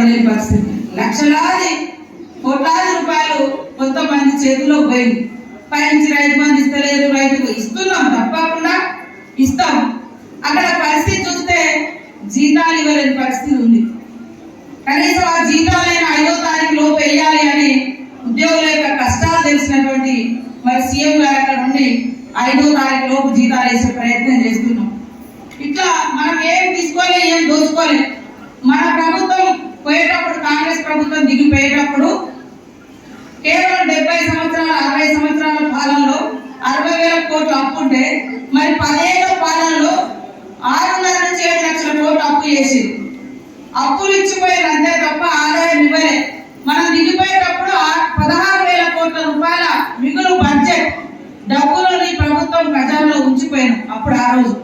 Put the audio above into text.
పడలేని పరిస్థితి. లక్షలాది కోట్లాది రూపాయలు కొంతమంది చేతిలో పోయింది. పైనుంచి రైతు బంధు ఇస్తలేరు, రైతుకు ఇస్తున్నాం, తప్పకుండా ఇస్తాం. అక్కడ పరిస్థితి చూస్తే జీతాలు ఇవ్వలేని పరిస్థితి ఉంది. కనీసం ఆ జీతాలైన 5వ తారీఖు లోపు వేయాలి అని ఉద్యోగుల యొక్క కష్టాలు తెలిసినటువంటి మరి సీఎం గారు అక్కడ ఉండి 5వ తారీఖు లోపు జీతాలు వేసే ప్రయత్నం చేస్తున్నాం. ఇట్లా మనం ఏం తీసుకోలే, ఏం దోచుకోలే. మన ప్రభుత్వం పోయేటప్పుడు, కాంగ్రెస్ ప్రభుత్వం దిగిపోయేటప్పుడు కేవలం 70 సంవత్సరాల 60 సంవత్సరాల పాలనలో 60,000 కోట్లు అప్పు ఉంటే, మరి 10 ఏళ్ల పాలనలో 6.5 నుంచి 7 లక్షల కోట్లు అప్పు చేసింది. అప్పులు ఇచ్చిపోయారు అంతే తప్ప ఆదాయం ఇవ్వలే. మనం దిగిపోయేటప్పుడు 16,000 కోట్ల రూపాయల మిగులు బడ్జెట్ డబ్బులని ప్రభుత్వం ఖజానాలో ఉంచిపోయాను అప్పుడు ఆ రోజు.